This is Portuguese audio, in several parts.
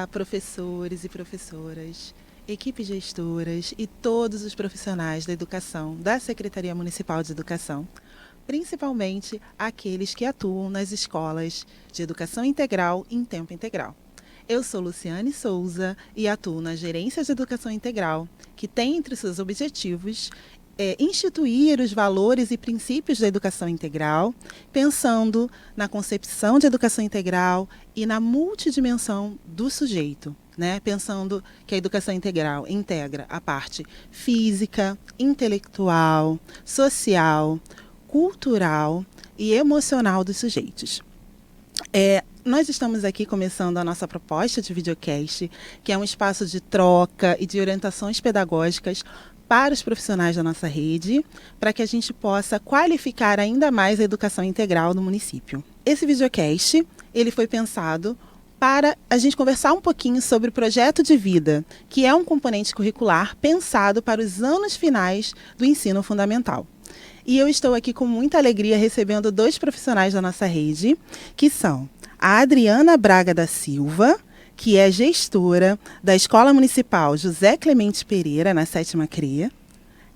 Olá, professores e professoras, equipes gestoras e todos os profissionais da educação da Secretaria Municipal de Educação, principalmente aqueles que atuam nas escolas de educação integral em tempo integral. Eu sou Luciane Souza e atuo na Gerência de Educação Integral, que tem entre seus objetivos instituir os valores e princípios da educação integral, pensando na concepção de educação integral e na multidimensão do sujeito, né? Pensando que a educação integral integra a parte física, intelectual, social, cultural e emocional dos sujeitos. Nós estamos aqui começando a nossa proposta de videocast, que é um espaço de troca e de orientações pedagógicas para os profissionais da nossa rede, para que a gente possa qualificar ainda mais a educação integral no município. Esse videocast, ele foi pensado para a gente conversar um pouquinho sobre o projeto de vida, que é um componente curricular pensado para os anos finais do ensino fundamental. E eu estou aqui com muita alegria recebendo dois profissionais da nossa rede, que são a Adriana Braga da Silva, que é gestora da Escola Municipal José Clemente Pereira, na 7ª CRE,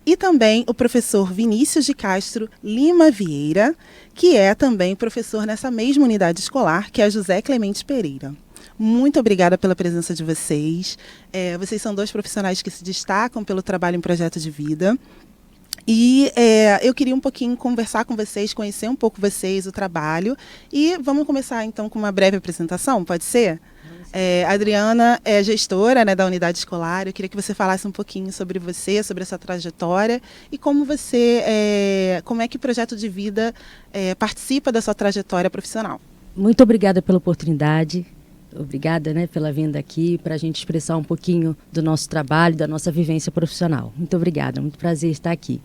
e também o professor Vinícius de Castro Lima Vieira, que é também professor nessa mesma unidade escolar, que é a José Clemente Pereira. Muito obrigada pela presença de vocês. Vocês são dois profissionais que se destacam pelo trabalho em projeto de vida. E eu queria um pouquinho conversar com vocês, conhecer um pouco vocês, o trabalho. E vamos começar então com uma breve apresentação, pode ser? A Adriana é gestora, né, da unidade escolar. Eu queria que você falasse um pouquinho sobre você, sobre essa trajetória e como como é que o projeto de vida participa da sua trajetória profissional. Muito obrigada pela oportunidade. Obrigada, né, pela vinda aqui para a gente expressar um pouquinho do nosso trabalho, da nossa vivência profissional. Muito obrigada, muito prazer estar aqui.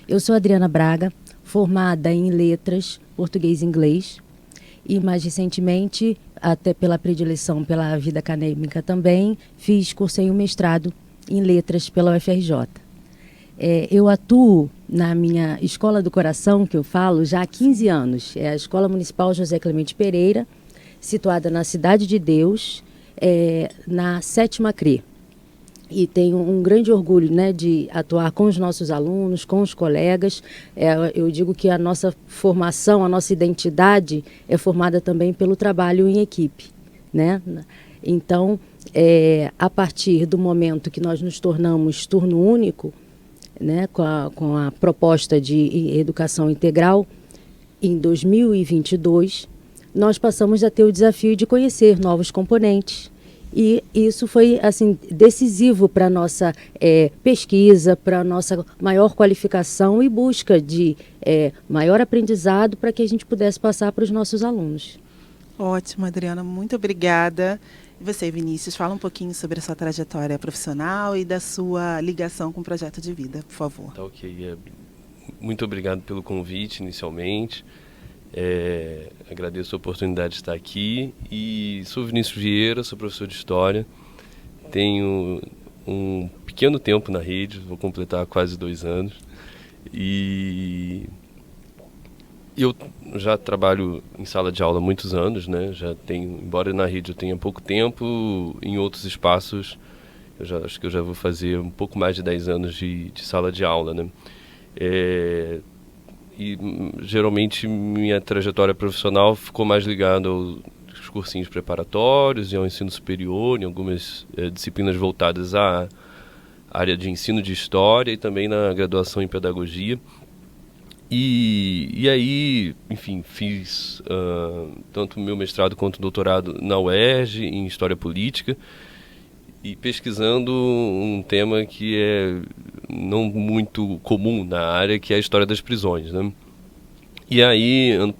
Eu sou Adriana Braga, formada em letras, português e inglês, e mais recentemente, até pela predileção pela vida acadêmica também, cursei um mestrado em letras pela UFRJ. Eu atuo na minha escola do coração, que eu falo, já há 15 anos. É a Escola Municipal José Clemente Pereira, situada na Cidade de Deus, na 7ª CRE. E tenho um grande orgulho, né, de atuar com os nossos alunos, com os colegas. Eu digo que a nossa formação, a nossa identidade é formada também pelo trabalho em equipe, né? Então, a partir do momento que nós nos tornamos turno único, né, com a proposta de educação integral, em 2022, nós passamos a ter o desafio de conhecer novos componentes. E isso foi assim, decisivo para a nossa pesquisa, para a nossa maior qualificação e busca de maior aprendizado para que a gente pudesse passar para os nossos alunos. Ótimo, Adriana, muito obrigada. E você, Vinícius, fala um pouquinho sobre a sua trajetória profissional e da sua ligação com o projeto de vida, por favor. Tá, ok. Muito obrigado pelo convite, inicialmente. Agradeço a oportunidade de estar aqui e sou Vinícius Vieira, sou professor de História, tenho um pequeno tempo na rede, vou completar quase 2 anos e eu já trabalho em sala de aula há muitos anos, né? Embora na rede eu tenha pouco tempo, em outros espaços acho que eu já vou fazer um pouco mais de 10 anos de sala de aula, né? E geralmente minha trajetória profissional ficou mais ligada aos cursinhos preparatórios e ao ensino superior, em algumas disciplinas voltadas à área de ensino de história e também na graduação em pedagogia. E aí, enfim, fiz tanto o meu mestrado quanto o doutorado na UERJ em História Política e pesquisando um tema que é não muito comum na área, que é a história das prisões, né? E aí,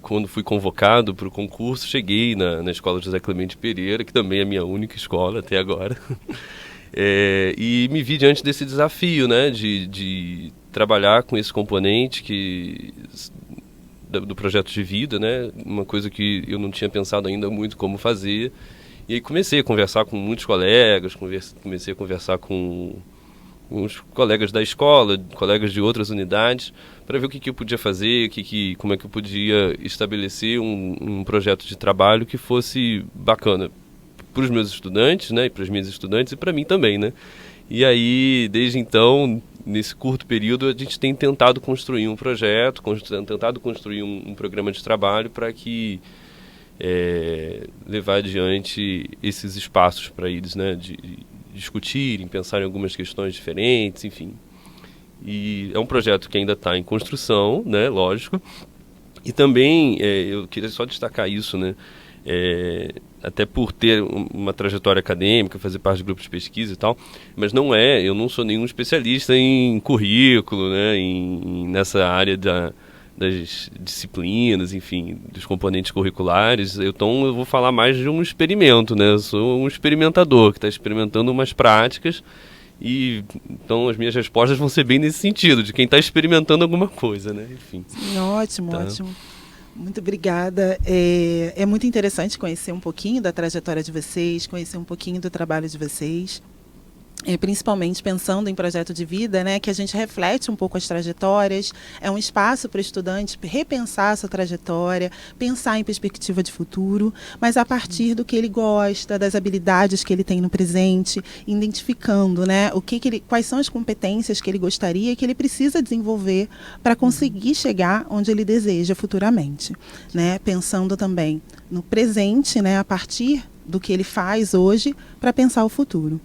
quando fui convocado para o concurso, cheguei na Escola José Clemente Pereira, que também é a minha única escola até agora, e me vi diante desse desafio, né, de trabalhar com esse componente do projeto de vida, né, uma coisa que eu não tinha pensado ainda muito como fazer. E aí comecei a conversar com muitos colegas, comecei a conversar com os colegas da escola, colegas de outras unidades, para ver o que eu podia fazer, como é que eu podia estabelecer um projeto de trabalho que fosse bacana para os meus estudantes, né, e para as minhas estudantes e para mim também, né? E aí, desde então, nesse curto período, a gente tem tentado construir um projeto, tentado construir um programa de trabalho para que levar adiante esses espaços para eles, né, de discutirem, pensarem em algumas questões diferentes, enfim. E é um projeto que ainda está em construção, né, lógico. E também, eu queria só destacar isso, né, até por ter uma trajetória acadêmica, fazer parte de grupos de pesquisa e tal, mas eu não sou nenhum especialista em currículo, né, nessa área das disciplinas, enfim, dos componentes curriculares. Então eu vou falar mais de um experimento, né, eu sou um experimentador que está experimentando umas práticas. E então as minhas respostas vão ser bem nesse sentido, de quem está experimentando alguma coisa, né? Enfim. Sim, ótimo, Tá. ótimo. Muito obrigada. É muito interessante conhecer um pouquinho da trajetória de vocês, conhecer um pouquinho do trabalho de vocês. Principalmente pensando em projeto de vida, né, que a gente reflete um pouco as trajetórias, é um espaço para o estudante repensar a sua trajetória, pensar em perspectiva de futuro, mas a partir do que ele gosta, das habilidades que ele tem no presente, identificando, né, quais são as competências que ele gostaria e que ele precisa desenvolver para conseguir chegar onde ele deseja futuramente, né, pensando também no presente, né, a partir do que ele faz hoje para pensar o futuro.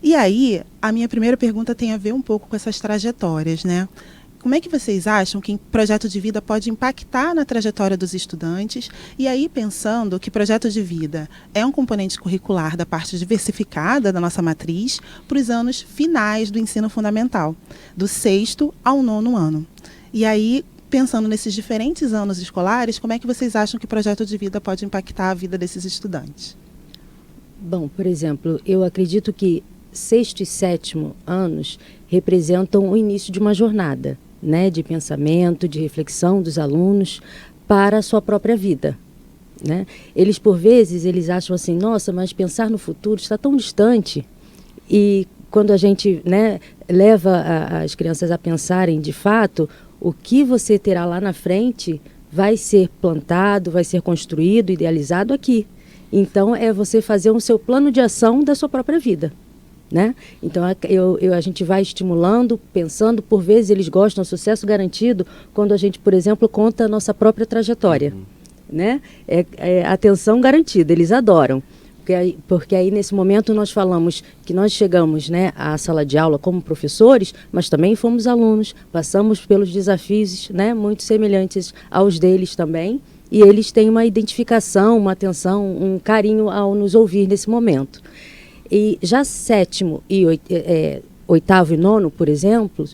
E aí, a minha primeira pergunta tem a ver um pouco com essas trajetórias, né? Como é que vocês acham que o projeto de vida pode impactar na trajetória dos estudantes? E aí, pensando que projeto de vida é um componente curricular da parte diversificada da nossa matriz para os anos finais do ensino fundamental, do 6º ao 9º ano. E aí, pensando nesses diferentes anos escolares, como é que vocês acham que o projeto de vida pode impactar a vida desses estudantes? Bom, por exemplo, eu acredito que 6º e 7º anos representam o início de uma jornada, né, de pensamento, de reflexão dos alunos para a sua própria vida, né? Eles, por vezes, eles acham assim, nossa, mas pensar no futuro está tão distante. E quando a gente, né, leva as crianças a pensarem, de fato, o que você terá lá na frente vai ser plantado, vai ser construído, idealizado aqui. Então, é você fazer o seu plano de ação da sua própria vida, né? Então, a gente vai estimulando, pensando, por vezes eles gostam do sucesso garantido quando a gente, por exemplo, conta a nossa própria trajetória, né? Atenção garantida, eles adoram. Porque aí, nesse momento, nós falamos que nós chegamos, né, à sala de aula como professores, mas também fomos alunos, passamos pelos desafios, né, muito semelhantes aos deles também, e eles têm uma identificação, uma atenção, um carinho ao nos ouvir nesse momento. E já 7º e 8º e 9º, por exemplo,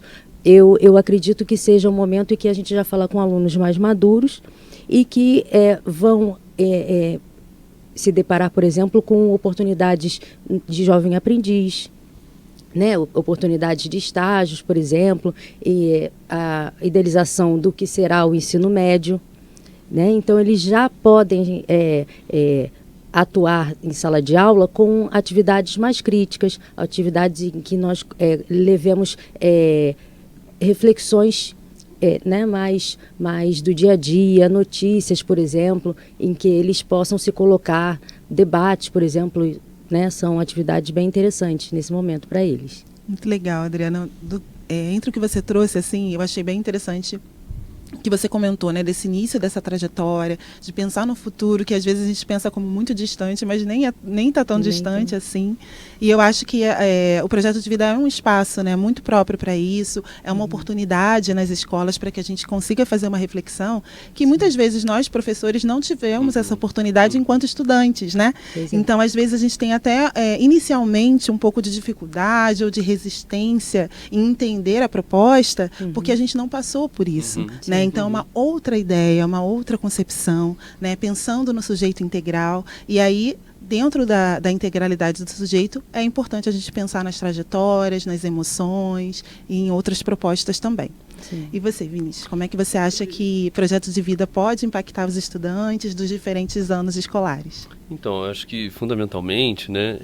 eu acredito que seja um momento em que a gente já fala com alunos mais maduros e que vão se deparar, por exemplo, com oportunidades de jovem aprendiz, né, oportunidades de estágios, por exemplo, e a idealização do que será o ensino médio, né? Então, eles já podem atuar em sala de aula com atividades mais críticas, atividades em que nós levemos reflexões né, mais do dia a dia, notícias, por exemplo, em que eles possam se colocar, debates, por exemplo, né, são atividades bem interessantes nesse momento para eles. Muito legal, Adriana. Entre o que você trouxe, assim, eu achei bem interessante que você comentou, né, desse início dessa trajetória, de pensar no futuro, que às vezes a gente pensa como muito distante, mas nem está tão distante assim. E eu acho que o projeto de vida é um espaço, né, muito próprio para isso, é uma oportunidade nas escolas para que a gente consiga fazer uma reflexão que muitas vezes nós, professores, não tivemos essa oportunidade enquanto estudantes, né? Então, às vezes, a gente tem até, inicialmente, um pouco de dificuldade ou de resistência em entender a proposta, porque a gente não passou por isso, né? Então, uma outra ideia, uma outra concepção, né? Pensando no sujeito integral. E aí, dentro da integralidade do sujeito, é importante a gente pensar nas trajetórias, nas emoções e em outras propostas também. Sim. E você, Vinícius, como é que você acha que projeto de vida pode impactar os estudantes dos diferentes anos escolares? Então, eu acho que, fundamentalmente, né,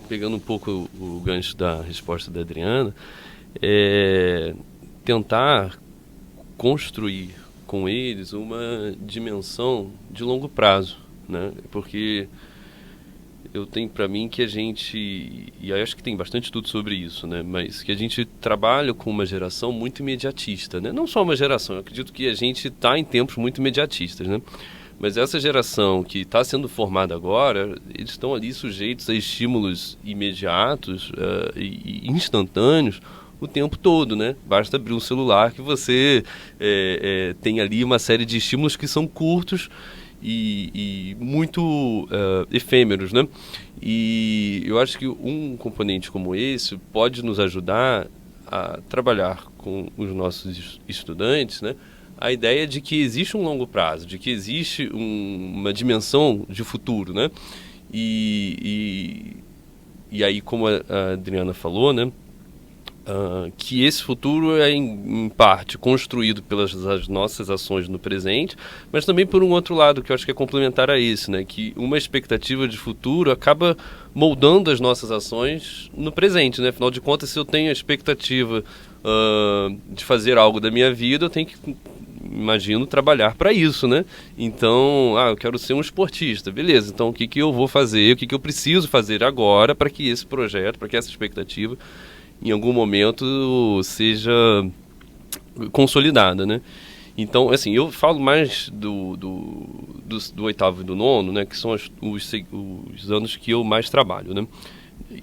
pegando um pouco o gancho da resposta da Adriana, tentar construir com eles uma dimensão de longo prazo, né? Porque eu tenho para mim que a gente, e eu acho que tem bastante estudo sobre isso, né? Mas que a gente trabalha com uma geração muito imediatista, né? Não só uma geração, eu acredito que a gente está em tempos muito imediatistas, né? Mas essa geração que está sendo formada agora, eles estão ali sujeitos a estímulos imediatos e instantâneos o tempo todo, né? Basta abrir um celular que você tem ali uma série de estímulos que são curtos e muito efêmeros, né? E eu acho que um componente como esse pode nos ajudar a trabalhar com os nossos estudantes, né? A ideia de que existe um longo prazo, de que existe uma dimensão de futuro, né? E aí, como a Adriana falou, né? Que esse futuro é, em parte, construído pelas nossas ações no presente, mas também por um outro lado, que eu acho que é complementar a esse, né? Que uma expectativa de futuro acaba moldando as nossas ações no presente, né? Afinal de contas, se eu tenho a expectativa de fazer algo da minha vida, eu tenho que, imagino, trabalhar para isso, né? Então, eu quero ser um esportista, beleza, então o que eu vou fazer, o que eu preciso fazer agora para que esse projeto, para que essa expectativa em algum momento seja consolidada, né? Então, assim, eu falo mais do oitavo e do nono, né? Que são os anos que eu mais trabalho, né?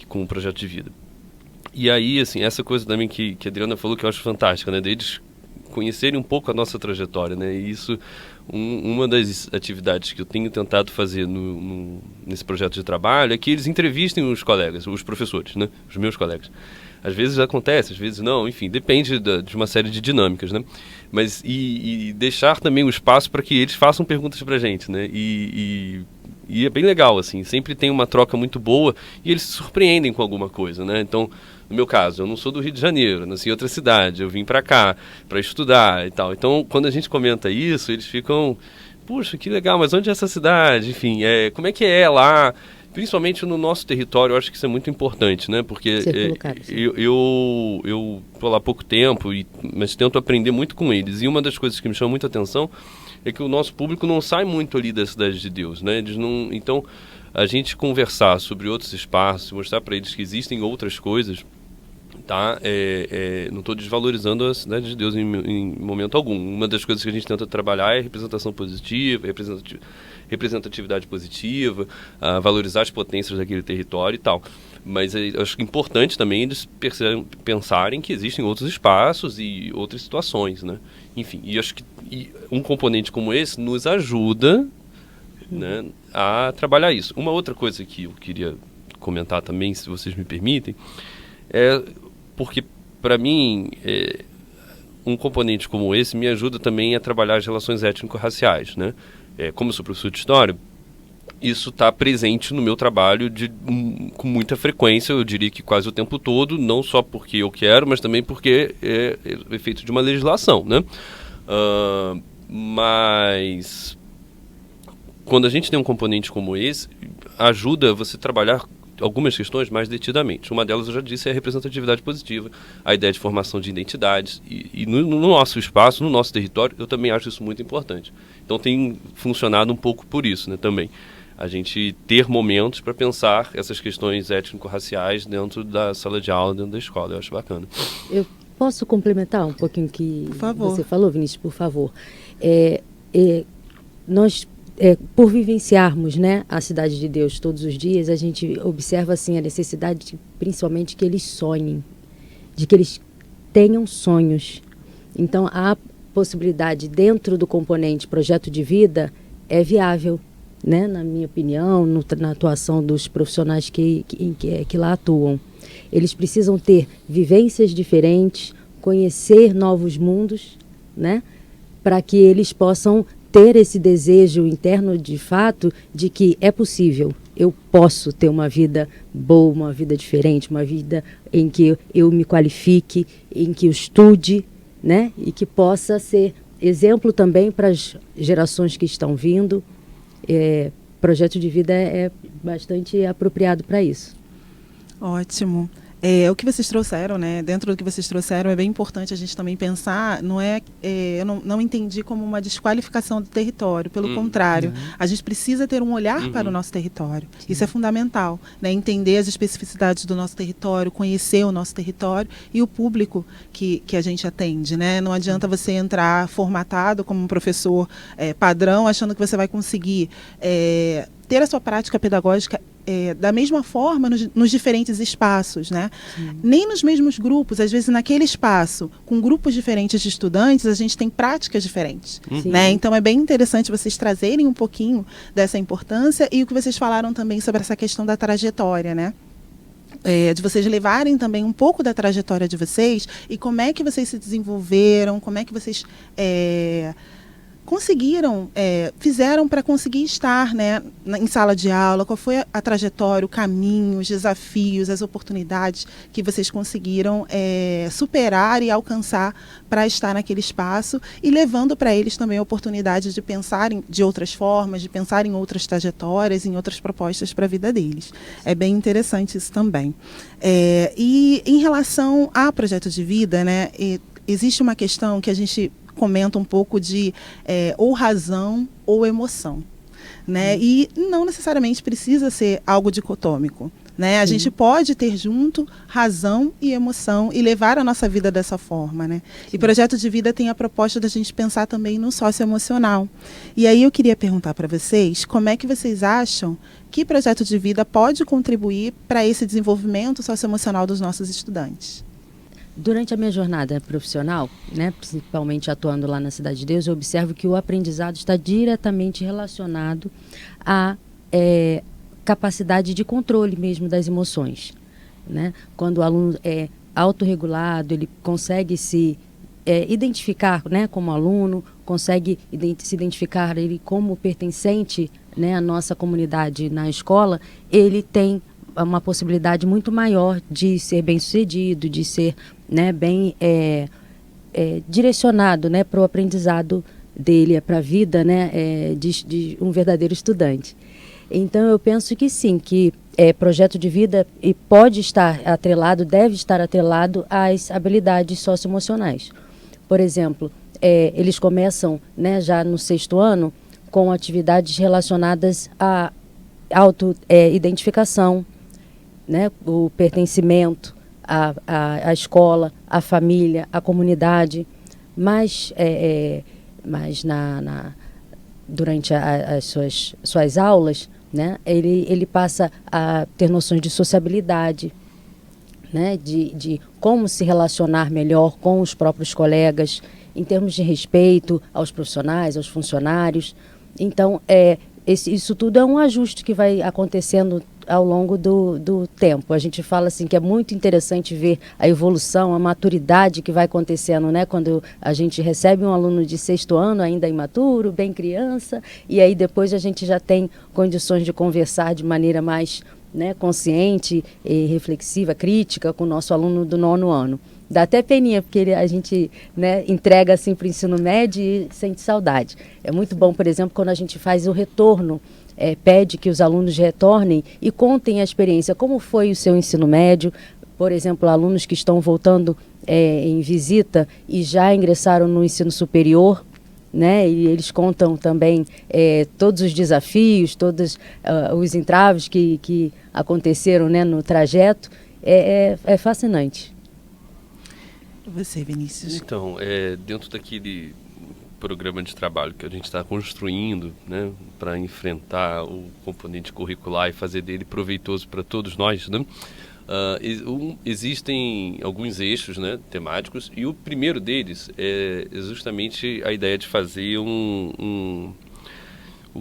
Com o projeto de vida. E aí, assim, essa coisa também que a Adriana falou que eu acho fantástica, né? Deles conhecerem um pouco a nossa trajetória, né? E isso, uma das atividades que eu tenho tentado fazer nesse projeto de trabalho é que eles entrevistem os colegas, os professores, né? Os meus colegas. Às vezes acontece, às vezes não, enfim, depende de uma série de dinâmicas, né? Mas e deixar também o espaço para que eles façam perguntas para a gente, né? E é bem legal, assim, sempre tem uma troca muito boa e eles se surpreendem com alguma coisa, né? Então, no meu caso, eu não sou do Rio de Janeiro, nasci em outra cidade, eu vim para cá para estudar e tal. Então, quando a gente comenta isso, eles ficam, puxa, que legal, mas onde é essa cidade? Enfim, como é que é lá? Principalmente no nosso território, eu acho que isso é muito importante, né? Porque eu estou lá há pouco tempo, mas tento aprender muito com eles. E uma das coisas que me chama muita atenção é que o nosso público não sai muito ali da Cidade de Deus, né? Eles não, então, a gente conversar sobre outros espaços, mostrar para eles que existem outras coisas, tá? Não estou desvalorizando a Cidade de Deus em momento algum. Uma das coisas que a gente tenta trabalhar é representação positiva, representatividade positiva, valorizar as potências daquele território e tal. Mas eu acho importante também eles pensarem que existem outros espaços e outras situações, né? Enfim, e acho que um componente como esse nos ajuda, né, a trabalhar isso. Uma outra coisa que eu queria comentar também, se vocês me permitem, porque para mim um componente como esse me ajuda também a trabalhar as relações étnico-raciais, né? Como eu sou professor de história, isso está presente no meu trabalho com muita frequência, eu diria que quase o tempo todo, não só porque eu quero, mas também porque é efeito de uma legislação, né? Mas quando a gente tem um componente como esse, ajuda você a trabalhar algumas questões mais detidamente. Uma delas, eu já disse, é a representatividade positiva, a ideia de formação de identidades. E no nosso espaço, no nosso território, eu também acho isso muito importante. Então tem funcionado um pouco por isso, né, também. A gente ter momentos para pensar essas questões étnico-raciais dentro da sala de aula, dentro da escola. Eu acho bacana. Eu posso complementar um pouquinho o que você falou, Vinícius, por favor? Nós, por vivenciarmos, né, a Cidade de Deus todos os dias, a gente observa assim, a necessidade, principalmente, que eles sonhem, de que eles tenham sonhos. Então, a possibilidade dentro do componente projeto de vida é viável, né, na minha opinião, na atuação dos profissionais que lá atuam. Eles precisam ter vivências diferentes, conhecer novos mundos, né, para que eles possam ter esse desejo interno de fato de que é possível, eu posso ter uma vida boa, uma vida diferente, uma vida em que eu me qualifique, em que eu estude, né, e que possa ser exemplo também para as gerações que estão vindo. Projeto de vida é bastante apropriado para isso. Ótimo. O que vocês trouxeram, né? Dentro do que vocês trouxeram, é bem importante a gente também pensar, eu não entendi como uma desqualificação do território, pelo contrário, a gente precisa ter um olhar para o nosso território. Sim. Isso é fundamental, né? Entender as especificidades do nosso território, conhecer o nosso território e o público que a gente atende, né? Não adianta você entrar formatado como um professor padrão, achando que você vai conseguir ter a sua prática pedagógica da mesma forma nos diferentes espaços, né? Nem nos mesmos grupos, às vezes naquele espaço, com grupos diferentes de estudantes, a gente tem práticas diferentes, né? Então é bem interessante vocês trazerem um pouquinho dessa importância e o que vocês falaram também sobre essa questão da trajetória, né? De vocês levarem também um pouco da trajetória de vocês e como é que vocês se desenvolveram, como é que vocês conseguiram, fizeram para conseguir estar, né, em sala de aula, qual foi a trajetória, o caminho, os desafios, as oportunidades que vocês conseguiram superar e alcançar para estar naquele espaço e levando para eles também a oportunidade de pensar de outras formas, de pensar em outras trajetórias, em outras propostas para a vida deles. É bem interessante isso também. E em relação a projeto de vida, né, existe uma questão que a gente comenta um pouco de ou razão ou emoção, né? E não necessariamente precisa ser algo dicotômico, né? A gente pode ter junto razão e emoção e levar a nossa vida dessa forma, né? E projeto de vida tem a proposta da gente pensar também no socioemocional. E aí eu queria perguntar para vocês, como é que vocês acham que projeto de vida pode contribuir para esse desenvolvimento socioemocional dos nossos estudantes? Durante a minha jornada profissional, né, principalmente atuando lá na Cidade de Deus, eu observo que o aprendizado está diretamente relacionado à capacidade de controle mesmo das emoções, né? Quando o aluno é autorregulado, ele consegue se identificar, né, como aluno, consegue se identificar ele como pertencente, né, à nossa comunidade na escola, ele tem uma possibilidade muito maior de ser bem-sucedido, de ser, né, bem direcionado, né, para o aprendizado dele, para a vida, né, de um verdadeiro estudante. Então, eu penso que sim, que projeto de vida pode estar atrelado, deve estar atrelado às habilidades socioemocionais. Por exemplo, eles começam, né, já no 6º ano com atividades relacionadas à auto-identificação, né, o pertencimento à escola, à família, à comunidade, mas durante as suas aulas, né, ele passa a ter noções de sociabilidade, né, de como se relacionar melhor com os próprios colegas, em termos de respeito aos profissionais, aos funcionários. Então, isso tudo é um ajuste que vai acontecendo ao longo do tempo. A gente fala assim que é muito interessante ver a evolução, a maturidade que vai acontecendo, né? Quando a gente recebe um aluno de 6º ano, ainda imaturo, bem criança, e aí depois a gente já tem condições de conversar de maneira mais, né, consciente, e reflexiva, crítica com o nosso aluno do 9º ano. Dá até peninha, porque a gente, né, entrega assim para o ensino médio e sente saudade. É muito bom, por exemplo, quando a gente faz o retorno, pede que os alunos retornem e contem a experiência, como foi o seu ensino médio. Por exemplo, alunos que estão voltando em visita e já ingressaram no ensino superior, né, e eles contam também todos os desafios, todos os entraves que aconteceram, né, no trajeto. É fascinante. Você, Vinícius? Então, dentro daquele programa de trabalho que a gente está construindo, né, para enfrentar o componente curricular e fazer dele proveitoso para todos nós, né, existem alguns eixos, né, temáticos, e o primeiro deles é justamente a ideia de fazer o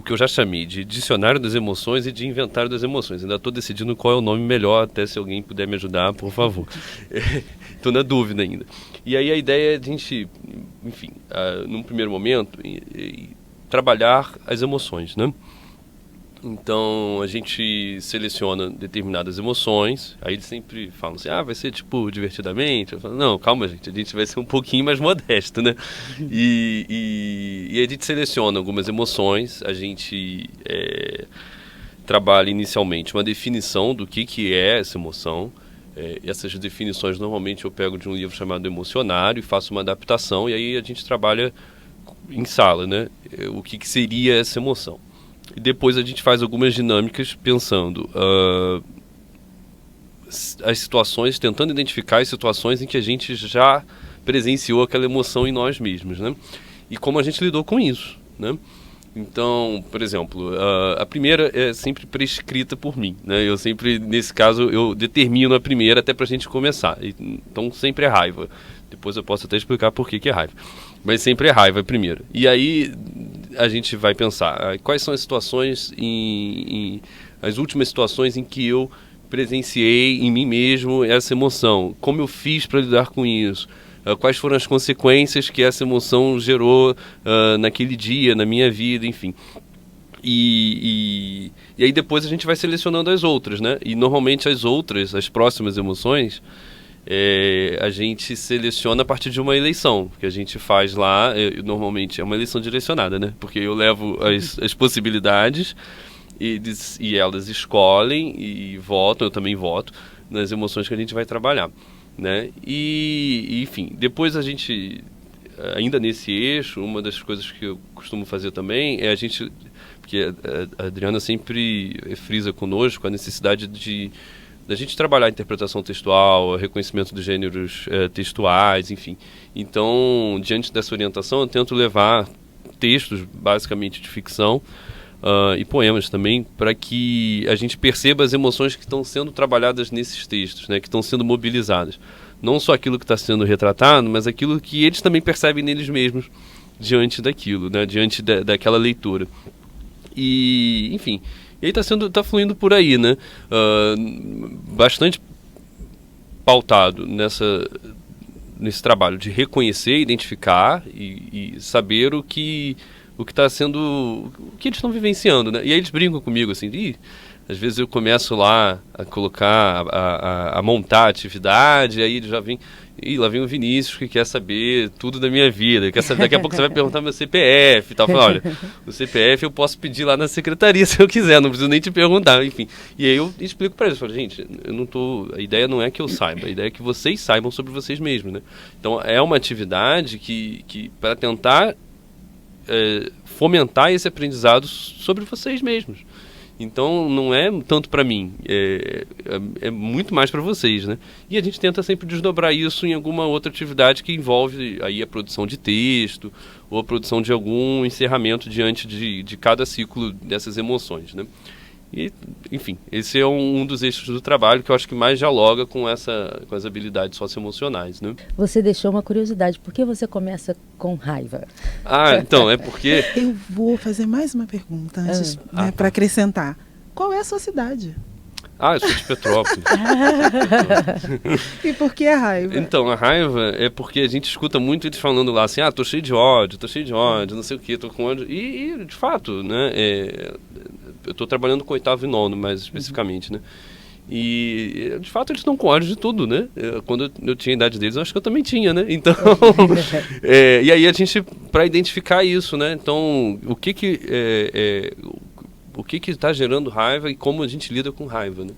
que eu já chamei de dicionário das emoções e de inventário das emoções. Ainda estou decidindo qual é o nome melhor, até se alguém puder me ajudar, por favor. Estou na dúvida ainda. E aí a ideia é a gente, enfim, num primeiro momento, trabalhar as emoções, né? Então, a gente seleciona determinadas emoções, aí eles sempre falam assim, vai ser tipo divertidamente. Eu falo, não, calma gente, a gente vai ser um pouquinho mais modesto, né? E a gente seleciona algumas emoções, a gente trabalha inicialmente uma definição do que é essa emoção, Essas definições normalmente eu pego de um livro chamado Emocionário e faço uma adaptação, e aí a gente trabalha em sala, né? O que seria essa emoção. E depois a gente faz algumas dinâmicas pensando as situações, tentando identificar as situações em que a gente já presenciou aquela emoção em nós mesmos, né? E como a gente lidou com isso, né? Então, por exemplo, a primeira é sempre prescrita por mim, né? Eu sempre, nesse caso, eu determino a primeira até pra gente começar. Então, sempre é raiva. Depois eu posso até explicar por que é raiva. Mas sempre é raiva a primeira. E aí a gente vai pensar quais são as situações, as últimas situações em que eu presenciei em mim mesmo essa emoção. Como eu fiz para lidar com isso? Quais foram as consequências que essa emoção gerou naquele dia, na minha vida, enfim. E aí depois a gente vai selecionando as outras, né? E normalmente as próximas emoções, a gente seleciona a partir de uma eleição, que a gente faz lá, normalmente é uma eleição direcionada, né? Porque eu levo as possibilidades e elas escolhem e votam, eu também voto, nas emoções que a gente vai trabalhar. Né? E enfim, depois a gente, ainda nesse eixo, uma das coisas que eu costumo fazer também é porque a Adriana sempre frisa conosco a necessidade da gente trabalhar a interpretação textual, o reconhecimento dos gêneros textuais, enfim. Então, diante dessa orientação, eu tento levar textos, basicamente de ficção, e poemas também, para que a gente perceba as emoções que estão sendo trabalhadas nesses textos, né, que estão sendo mobilizadas. Não só aquilo que está sendo retratado, mas aquilo que eles também percebem neles mesmos diante daquilo, né, diante daquela leitura. E, enfim, e aí tá fluindo por aí, né, bastante pautado nesse trabalho de reconhecer, identificar e saber o que está sendo, o que eles estão vivenciando, né? E aí eles brincam comigo assim, às vezes eu começo lá a colocar, a montar a atividade, aí já vem, lá vem o Vinícius que quer saber tudo da minha vida, quer saber, daqui a pouco você vai perguntar meu CPF e tal. Falo, olha, o CPF eu posso pedir lá na secretaria se eu quiser, não preciso nem te perguntar, enfim. E aí eu explico para eles, falo, gente, a ideia não é que eu saiba, a ideia é que vocês saibam sobre vocês mesmos, né? Então é uma atividade que para tentar fomentar esse aprendizado sobre vocês mesmos. Então não é tanto para mim, é muito mais para vocês, né? E a gente tenta sempre desdobrar isso em alguma outra atividade que envolve aí a produção de texto ou a produção de algum encerramento diante de cada ciclo dessas emoções, né? E, enfim, esse é um dos eixos do trabalho que eu acho que mais dialoga com as habilidades socioemocionais, né? Você deixou uma curiosidade, por que você começa com raiva? Então, é porque... Eu vou fazer mais uma pergunta antes, né, para acrescentar. Qual é a sua cidade? Eu sou de Petrópolis. E por que a raiva? Então, a raiva é porque a gente escuta muito eles falando lá assim, tô cheio de ódio, não sei o que, tô com ódio. E de fato, né, eu estou trabalhando com oitavo e nono, mais especificamente, né? E, de fato, eles estão com ódio de tudo, né? Quando eu tinha a idade deles, eu acho que eu também tinha, né? Então, e aí a gente, para identificar isso, né? Então, o que está gerando raiva e como a gente lida com raiva, né?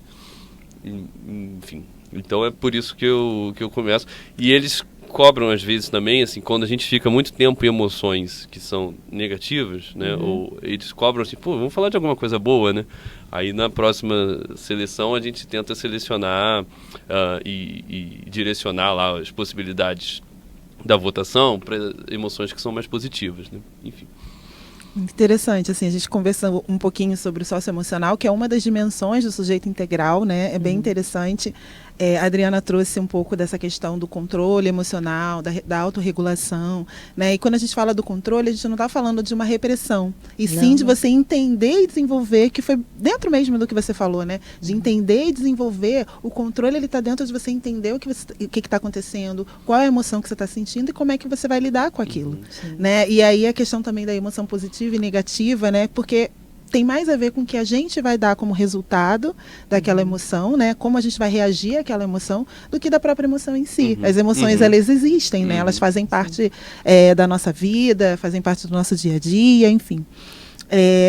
Enfim, então é por isso que eu começo. E eles cobram às vezes também, assim, quando a gente fica muito tempo em emoções que são negativas, né, ou eles cobram assim, vamos falar de alguma coisa boa, né? Aí na próxima seleção a gente tenta selecionar e direcionar lá as possibilidades da votação para emoções que são mais positivas, né? Enfim. Interessante, assim, a gente conversa um pouquinho sobre o socioemocional, que é uma das dimensões do sujeito integral, né? É bem interessante. A Adriana trouxe um pouco dessa questão do controle emocional, da autorregulação, né? E quando a gente fala do controle, a gente não está falando de uma repressão, e sim de você entender e desenvolver, que foi dentro mesmo do que você falou, né? De entender e desenvolver, o controle ele está dentro de você entender o que está acontecendo, qual é a emoção que você está sentindo e como é que você vai lidar com aquilo, né? E aí a questão também da emoção positiva e negativa, né? Porque tem mais a ver com o que a gente vai dar como resultado daquela emoção, né? Como a gente vai reagir àquela emoção, do que da própria emoção em si. As emoções, elas existem, né? Elas fazem parte da nossa vida, fazem parte do nosso dia a dia, enfim.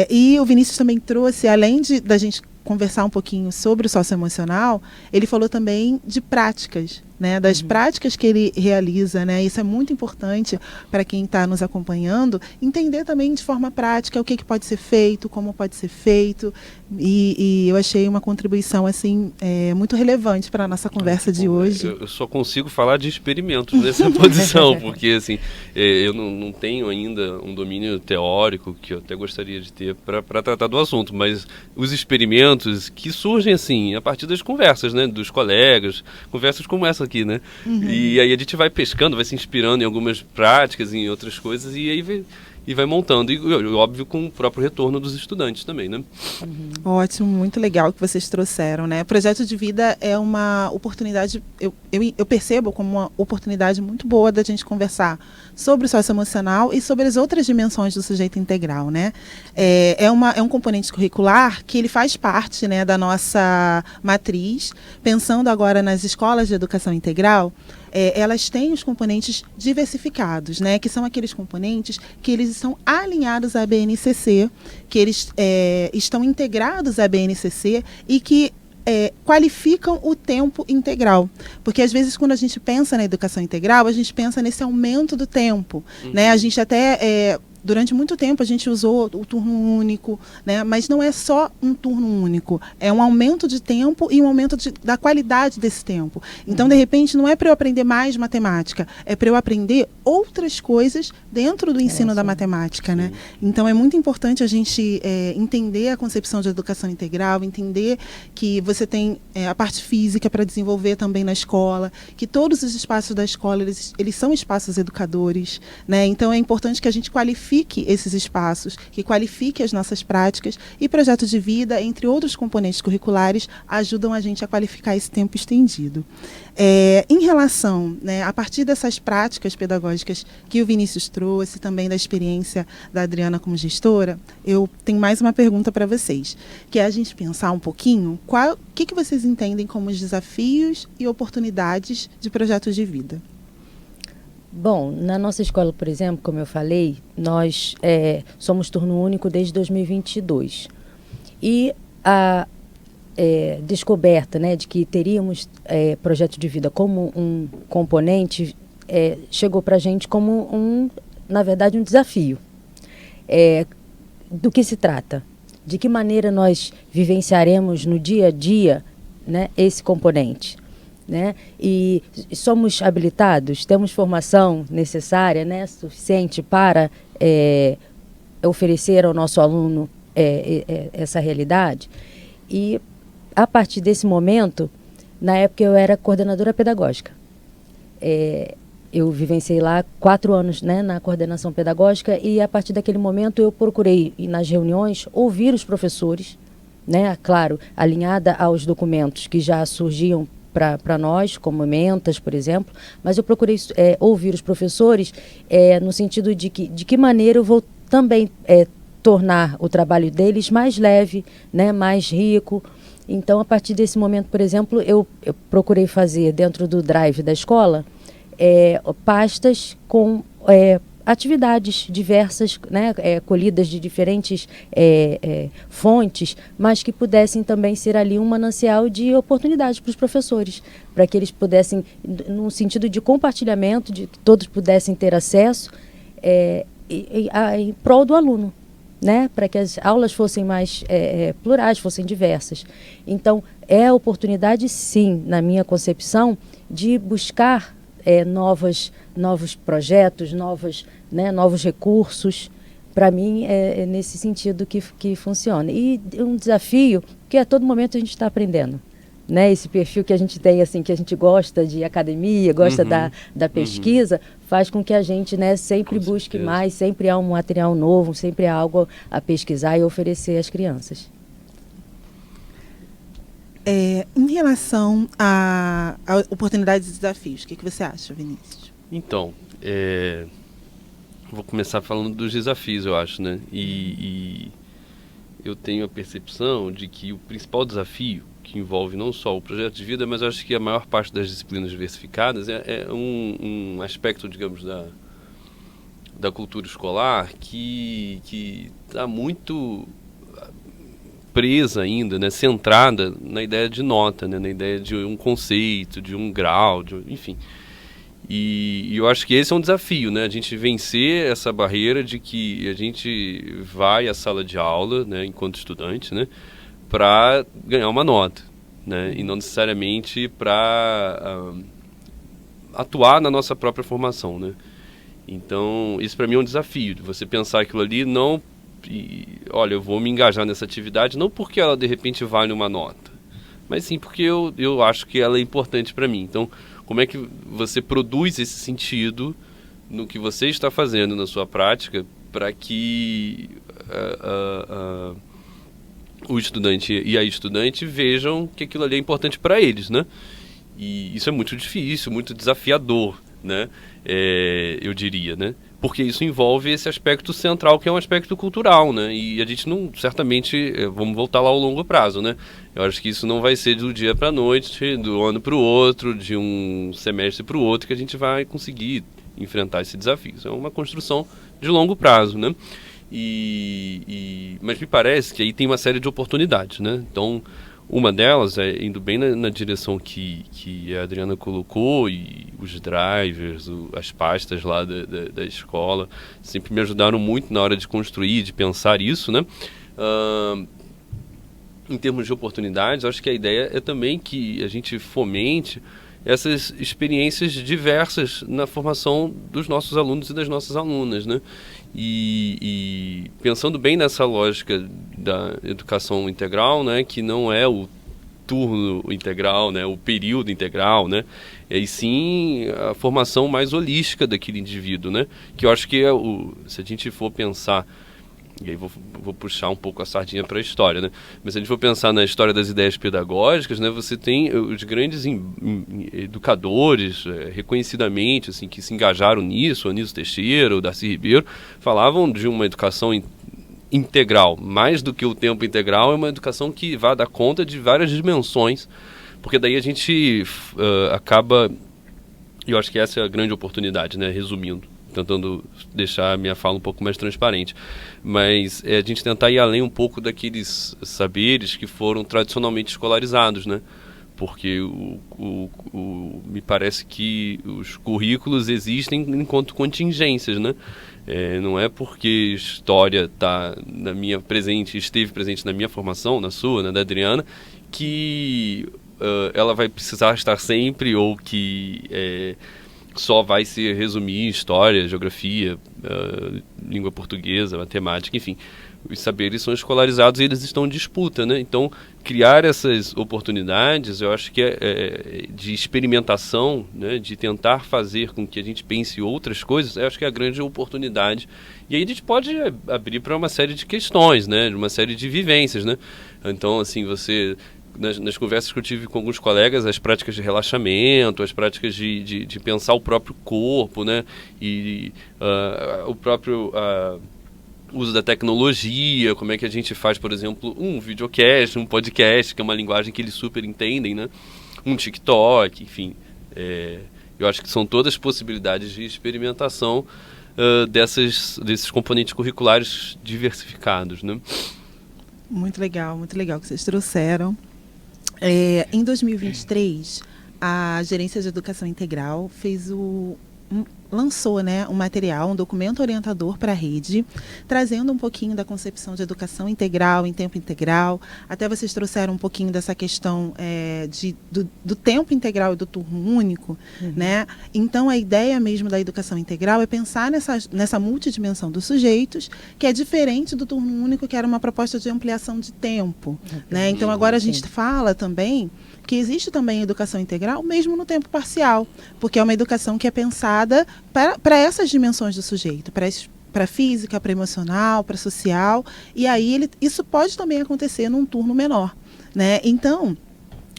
E o Vinícius também trouxe, além da gente conversar um pouquinho sobre o socioemocional, ele falou também de práticas, né, das práticas que ele realiza, né? Isso é muito importante para quem está nos acompanhando, entender também de forma prática o que pode ser feito, como pode ser feito, e eu achei uma contribuição assim muito relevante para a nossa conversa de hoje. Eu só consigo falar de experimentos nessa posição, porque assim, eu não tenho ainda um domínio teórico que eu até gostaria de ter para tratar do assunto, mas os experimentos que surgem assim a partir das conversas, né, dos colegas, conversas como essa aqui, né? E aí a gente vai pescando, vai se inspirando em algumas práticas, em outras coisas, e aí vai montando, e óbvio com o próprio retorno dos estudantes também, né? Ótimo, muito legal que vocês trouxeram, né? Projeto de Vida é uma oportunidade, eu percebo como uma oportunidade muito boa da gente conversar sobre o socioemocional e sobre as outras dimensões do sujeito integral, né? É um componente curricular que ele faz parte, né, da nossa matriz, pensando agora nas escolas de educação integral. Elas têm os componentes diversificados, né, que são aqueles componentes que eles estão alinhados à BNCC, que eles estão integrados à BNCC e que qualificam o tempo integral. Porque, às vezes, quando a gente pensa na educação integral, a gente pensa nesse aumento do tempo. Né? A gente até... durante muito tempo a gente usou o turno único, né? Mas não é só um turno único, é um aumento de tempo e um aumento da qualidade desse tempo. Então, de repente, não é para eu aprender mais matemática, é para eu aprender outras coisas dentro do ensino da matemática, né? Então, é muito importante a gente entender a concepção de educação integral, entender que você tem a parte física para desenvolver também na escola, que todos os espaços da escola, eles são espaços educadores, né? Então, é importante que a gente qualifique esses espaços, que qualifique as nossas práticas, e Projeto de Vida, entre outros componentes curriculares, ajudam a gente a qualificar esse tempo estendido. Em relação, né, a partir dessas práticas pedagógicas que o Vinícius trouxe, também da experiência da Adriana como gestora, eu tenho mais uma pergunta para vocês, que é a gente pensar um pouquinho o que vocês entendem como os desafios e oportunidades de Projetos de Vida. Bom, na nossa escola, por exemplo, como eu falei, nós somos turno único desde 2022. E a descoberta, né, de que teríamos projeto de vida como um componente chegou para a gente como, na verdade, um desafio. Do que se trata? De que maneira nós vivenciaremos no dia a dia, né, esse componente? Né? E somos habilitados, temos formação necessária, né, suficiente para oferecer ao nosso aluno essa realidade. E a partir desse momento, na época eu era coordenadora pedagógica. Eu vivenciei lá 4 anos, né, na coordenação pedagógica, e a partir daquele momento eu procurei, nas reuniões, ouvir os professores, né, claro, alinhada aos documentos que já surgiam para nós, como mentas, por exemplo, mas eu procurei ouvir os professores no sentido de que maneira eu vou também tornar o trabalho deles mais leve, né, mais rico. Então, a partir desse momento, por exemplo, eu procurei fazer dentro do drive da escola pastas com atividades diversas, né, colhidas de diferentes fontes, mas que pudessem também ser ali um manancial de oportunidades para os professores, para que eles pudessem, num sentido de compartilhamento, de que todos pudessem ter acesso em prol do aluno, né, para que as aulas fossem mais plurais, fossem diversas. Então, é a oportunidade, sim, na minha concepção, de buscar novos projetos, novos recursos. Para mim, é nesse sentido que funciona. E um desafio que a todo momento a gente está aprendendo. Né? Esse perfil que a gente tem, assim, que a gente gosta de academia, gosta da pesquisa, faz com que a gente, né, sempre busque mais, sempre há um material novo, sempre há algo a pesquisar e oferecer às crianças. Em relação a oportunidades e desafios, o que você acha, Vinícius? Então, vou começar falando dos desafios, eu acho, né? E eu tenho a percepção de que o principal desafio, que envolve não só o projeto de vida, mas eu acho que a maior parte das disciplinas diversificadas é um aspecto, digamos, da cultura escolar que está muito presa ainda, né, centrada na ideia de nota, né, na ideia de um conceito, de um grau, enfim. E eu acho que esse é um desafio, né, a gente vencer essa barreira de que a gente vai à sala de aula, né, enquanto estudante, né, para ganhar uma nota, né, e não necessariamente para atuar na nossa própria formação, né. Então, isso para mim é um desafio, de você pensar aquilo ali não... olha, eu vou me engajar nessa atividade não porque ela de repente vale uma nota, mas sim porque eu acho que ela é importante para mim. Então, como é que você produz esse sentido no que você está fazendo na sua prática para que o estudante e a estudante vejam que aquilo ali é importante para eles, né? E isso é muito difícil, muito desafiador, né? Eu diria, né? Porque isso envolve esse aspecto central, que é um aspecto cultural, né? E a gente não, certamente, vamos voltar lá ao longo prazo, né? Eu acho que isso não vai ser do dia para a noite, do ano para o outro, de um semestre para o outro, que a gente vai conseguir enfrentar esse desafio. Isso é uma construção de longo prazo, né? Mas me parece que aí tem uma série de oportunidades, né? Então, uma delas é indo bem na direção que a Adriana colocou, e os drivers, as pastas lá da escola sempre me ajudaram muito na hora de construir, de pensar isso, né? Em termos de oportunidades, acho que a ideia é também que a gente fomente essas experiências diversas na formação dos nossos alunos e das nossas alunas, né? E pensando bem nessa lógica da educação integral, né, que não é o turno integral, né, o período integral, né, e sim a formação mais holística daquele indivíduo, né, que eu acho que se a gente for pensar, e aí vou puxar um pouco a sardinha para a história, né? Mas se a gente for pensar na história das ideias pedagógicas, né, você tem os grandes educadores, reconhecidamente, assim, que se engajaram nisso, o Anísio Teixeira, o Darcy Ribeiro, falavam de uma educação integral. Mais do que o tempo integral, é uma educação que vai dar conta de várias dimensões, porque daí a gente acaba, e eu acho que essa é a grande oportunidade, né, resumindo, tentando deixar a minha fala um pouco mais transparente, mas a gente tentar ir além um pouco daqueles saberes que foram tradicionalmente escolarizados, né? Porque me parece que os currículos existem enquanto contingências, né? Não é porque história esteve presente na minha formação, na sua, né, da Adriana, que ela vai precisar estar sempre, ou que só vai se resumir em história, geografia, língua portuguesa, matemática, enfim. Os saberes são escolarizados e eles estão em disputa, né? Então, criar essas oportunidades, eu acho que de experimentação, né? De tentar fazer com que a gente pense outras coisas, eu acho que é a grande oportunidade. E aí a gente pode abrir para uma série de questões, né? Uma série de vivências, né? Então, assim, nas conversas que eu tive com alguns colegas, as práticas de relaxamento, as práticas de pensar o próprio corpo, né? E o próprio uso da tecnologia, como é que a gente faz, por exemplo, um videocast, um podcast, que é uma linguagem que eles super entendem, né? Um TikTok, enfim. Eu acho que são todas possibilidades de experimentação desses componentes curriculares diversificados, né? Muito legal que vocês trouxeram. Em 2023, a Gerência de Educação Integral lançou, né, um material, um documento orientador para a rede, trazendo um pouquinho da concepção de educação integral, em tempo integral. Até vocês trouxeram um pouquinho dessa questão do tempo integral e do turno único, né? Então, a ideia mesmo da educação integral é pensar nessa multidimensão dos sujeitos, que é diferente do turno único, que era uma proposta de ampliação de tempo, né? Então, agora a gente fala também que existe também educação integral, mesmo no tempo parcial, porque é uma educação que é pensada para essas dimensões do sujeito, para física, para emocional, para social, e aí isso pode também acontecer num turno menor, né? Então,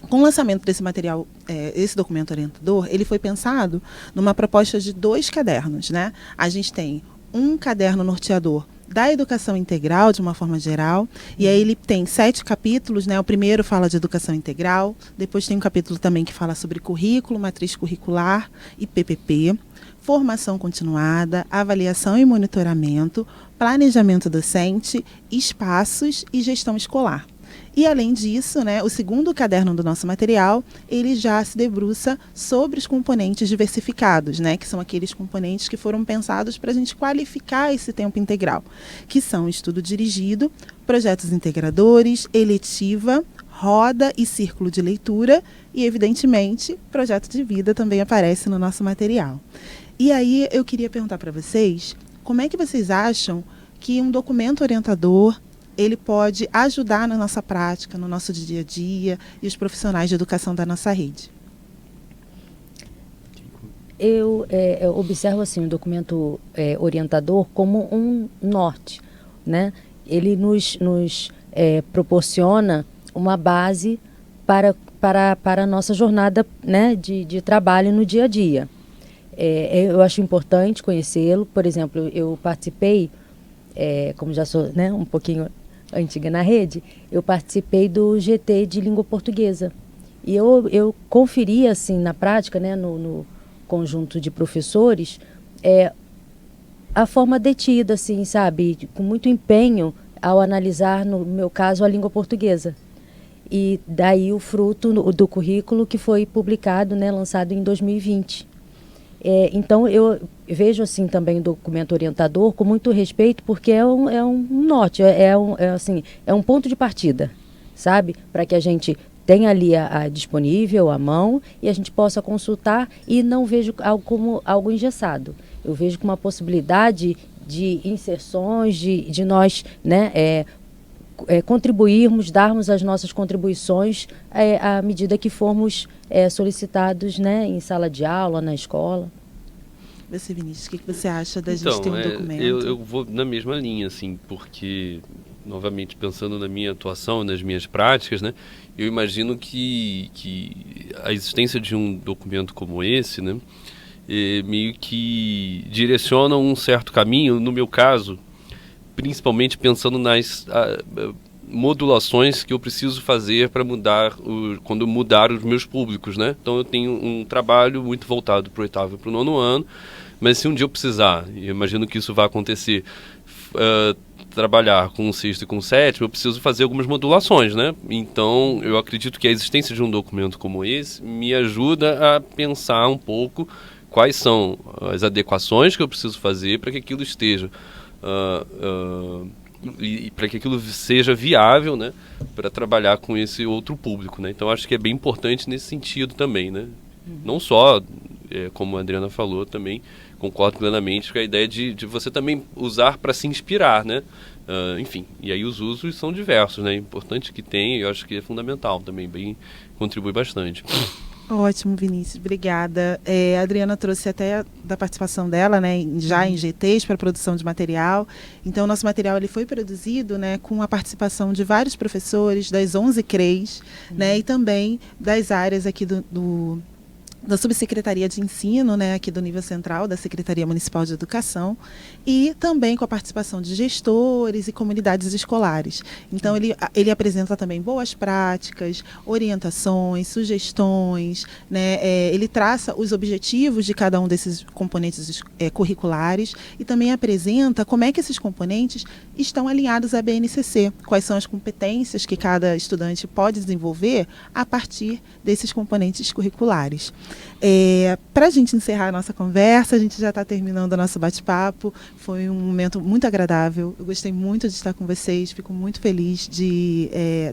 com o lançamento desse material, esse documento orientador, ele foi pensado numa proposta de 2 cadernos, né? A gente tem um caderno norteador da educação integral, de uma forma geral, e aí ele tem 7 capítulos, né? O primeiro fala de educação integral, depois tem um capítulo também que fala sobre currículo, matriz curricular e PPP, formação continuada, avaliação e monitoramento, planejamento docente, espaços e gestão escolar. E, além disso, né, o segundo caderno do nosso material, ele já se debruça sobre os componentes diversificados, né, que são aqueles componentes que foram pensados para a gente qualificar esse tempo integral, que são estudo dirigido, projetos integradores, eletiva, roda e círculo de leitura e, evidentemente, projeto de vida também aparece no nosso material. E aí eu queria perguntar para vocês, como é que vocês acham que um documento orientador ele pode ajudar na nossa prática, no nosso dia a dia e os profissionais de educação da nossa rede? Eu observo assim, o documento orientador como um norte, né? Ele nos proporciona uma base para a nossa jornada, né, de trabalho no dia a dia. Eu acho importante conhecê-lo. Por exemplo, eu participei, como já sou, né, um pouquinho antiga na rede, eu participei do GT de língua portuguesa. E eu conferi, assim, na prática, né, no conjunto de professores, a forma detida, assim, sabe, com muito empenho ao analisar, no meu caso, a língua portuguesa. E daí o fruto do currículo que foi publicado, né, lançado em 2020. Então, eu vejo assim também o documento orientador com muito respeito, porque é um norte, assim, é um ponto de partida, sabe? Para que a gente tenha ali disponível à mão e a gente possa consultar, e não vejo algo como algo engessado. Eu vejo como uma possibilidade de inserções, de nós, né, contribuirmos, darmos as nossas contribuições à medida que formos solicitados, né, em sala de aula, na escola. Você, Vinícius, o que você acha da gente ter um documento? Eu vou na mesma linha, assim, porque, novamente, pensando na minha atuação, nas minhas práticas, né, eu imagino que a existência de um documento como esse, né, meio que direciona um certo caminho, no meu caso, principalmente pensando nas modulações que eu preciso fazer para quando mudar os meus públicos, né? Então eu tenho um trabalho muito voltado para o 8º e para o 9º ano, mas se um dia eu precisar, e eu imagino que isso vai acontecer, trabalhar com o 6º e com o 7º, eu preciso fazer algumas modulações, né? Então eu acredito que a existência de um documento como esse me ajuda a pensar um pouco quais são as adequações que eu preciso fazer para que aquilo esteja e para que aquilo seja viável, né, para trabalhar com esse outro público, né? Então acho que é bem importante nesse sentido também, né? Não só, como a Adriana falou, também concordo plenamente com a ideia de você também usar para se inspirar, né? Enfim, e aí os usos são diversos, né? É importante que tenha, e eu acho que é fundamental também, contribui bastante. Ótimo, Vinícius, obrigada. A Adriana trouxe até da participação dela, né, já em GTs para produção de material. Então, o nosso material ele foi produzido, né, com a participação de vários professores das 11 CREs, né, e também das áreas aqui da Subsecretaria de Ensino, né, aqui do nível central, da Secretaria Municipal de Educação, e também com a participação de gestores e comunidades escolares. Então, ele apresenta também boas práticas, orientações, sugestões, né, ele traça os objetivos de cada um desses componentes curriculares e também apresenta como é que esses componentes estão alinhados à BNCC, quais são as competências que cada estudante pode desenvolver a partir desses componentes curriculares. Para a gente encerrar a nossa conversa, a gente já está terminando o nosso bate-papo. Foi um momento muito agradável. Eu gostei muito de estar com vocês. Fico muito feliz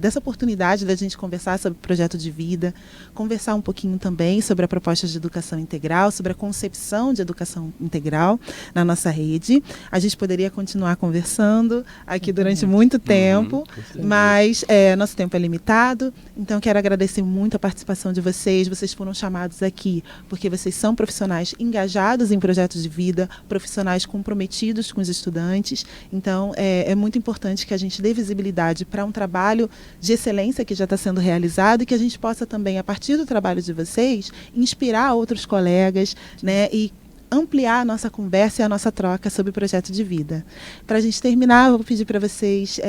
dessa oportunidade da gente conversar sobre o projeto de vida, conversar um pouquinho também sobre a proposta de educação integral, sobre a concepção de educação integral na nossa rede. A gente poderia continuar conversando aqui durante muito tempo, mas nosso tempo é limitado. Então, quero agradecer muito a participação de vocês. Vocês foram chamados aqui porque vocês são profissionais engajados em projetos de vida, profissionais comprometidos com os estudantes. Então, é muito importante que a gente dê visibilidade para um trabalho de excelência que já está sendo realizado e que a gente possa também, a partir do trabalho de vocês, inspirar outros colegas, né, e ampliar a nossa conversa e a nossa troca sobre o projeto de vida. Para a gente terminar, eu vou pedir para vocês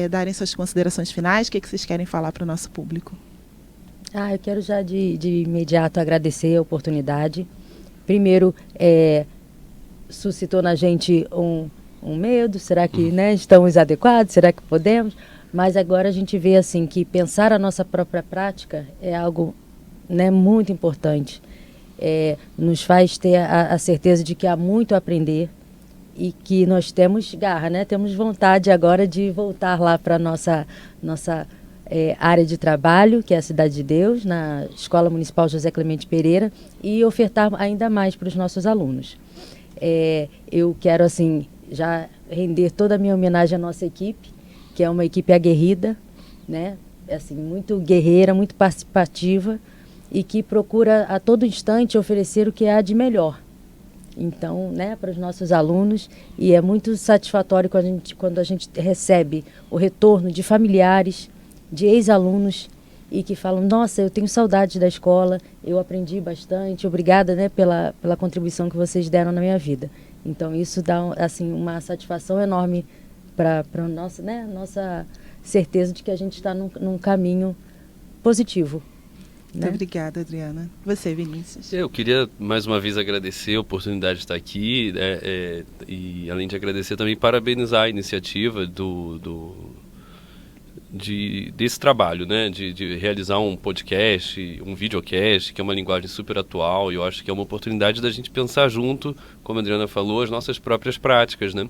darem suas considerações finais. O que vocês querem falar para o nosso público? Eu quero já de imediato agradecer a oportunidade. Primeiro, suscitou na gente um medo, será que, né, estamos adequados, será que podemos? Mas agora a gente vê assim que pensar a nossa própria prática é algo, né, muito importante. Nos faz ter a certeza de que há muito a aprender e que nós temos garra, né? Temos vontade agora de voltar lá para a nossa área de trabalho, que é a Cidade de Deus, na Escola Municipal José Clemente Pereira, e ofertar ainda mais para os nossos alunos. Eu quero, assim, já render toda a minha homenagem à nossa equipe, que é uma equipe aguerrida, né? Assim, muito guerreira, muito participativa e que procura a todo instante oferecer o que há de melhor. Então, né, para os nossos alunos, e é muito satisfatório quando a gente recebe o retorno de familiares, de ex-alunos, e que falam, nossa, eu tenho saudade da escola, eu aprendi bastante, obrigada, né, pela contribuição que vocês deram na minha vida. Então, isso dá, assim, uma satisfação enorme para a nossa certeza de que a gente está num caminho positivo. Muito obrigada, Adriana. Você, Vinícius. Eu queria mais uma vez agradecer a oportunidade de estar aqui, e além de agradecer também parabenizar a iniciativa desse trabalho, né, de realizar um podcast, um videocast, que é uma linguagem super atual, e eu acho que é uma oportunidade da gente pensar junto, como a Adriana falou, as nossas próprias práticas, né?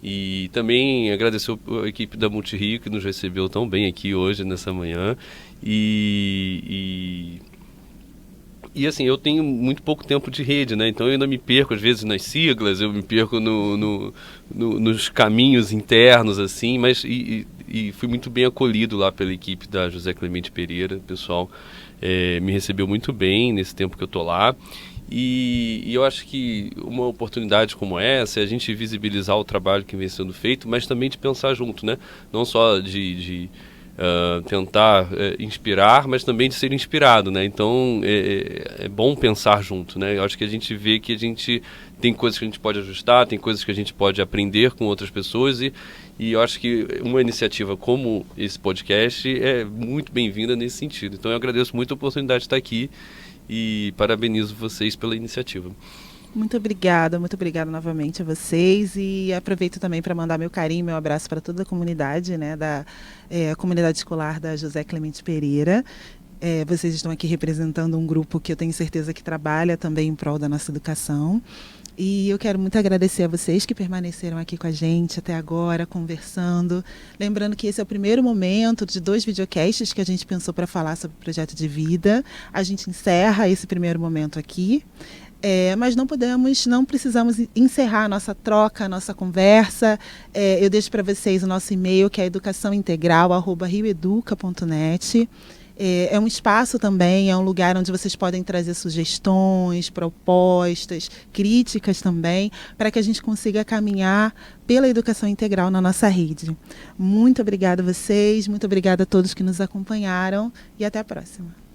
E também agradecer a equipe da Multirio que nos recebeu tão bem aqui hoje, nessa manhã. E assim, eu tenho muito pouco tempo de rede, né? Então eu ainda me perco às vezes nas siglas, eu me perco nos caminhos internos, assim, mas e fui muito bem acolhido lá pela equipe da José Clemente Pereira. O pessoal me recebeu muito bem nesse tempo que eu tô lá. E eu acho que uma oportunidade como essa é a gente visibilizar o trabalho que vem sendo feito, mas também de pensar junto, né? Não só de tentar inspirar, mas também de ser inspirado, né? Então é bom pensar junto, né? Eu acho que a gente vê que a gente tem coisas que a gente pode ajustar, tem coisas que a gente pode aprender com outras pessoas e eu acho que uma iniciativa como esse podcast é muito bem-vinda nesse sentido. Então eu agradeço muito a oportunidade de estar aqui e parabenizo vocês pela iniciativa. Muito obrigada novamente a vocês e aproveito também para mandar meu carinho, meu abraço para toda a comunidade, né, a comunidade escolar da José Clemente Pereira. Vocês estão aqui representando um grupo que eu tenho certeza que trabalha também em prol da nossa educação. E eu quero muito agradecer a vocês que permaneceram aqui com a gente até agora, conversando. Lembrando que esse é o primeiro momento de 2 videocasts que a gente pensou para falar sobre o projeto de vida. A gente encerra esse primeiro momento aqui. Mas não precisamos encerrar a nossa troca, a nossa conversa. Eu deixo para vocês o nosso e-mail, que é educaçãointegral@rioeduca.net. É um espaço também, é um lugar onde vocês podem trazer sugestões, propostas, críticas também, para que a gente consiga caminhar pela educação integral na nossa rede. Muito obrigada a vocês, muito obrigada a todos que nos acompanharam e até a próxima.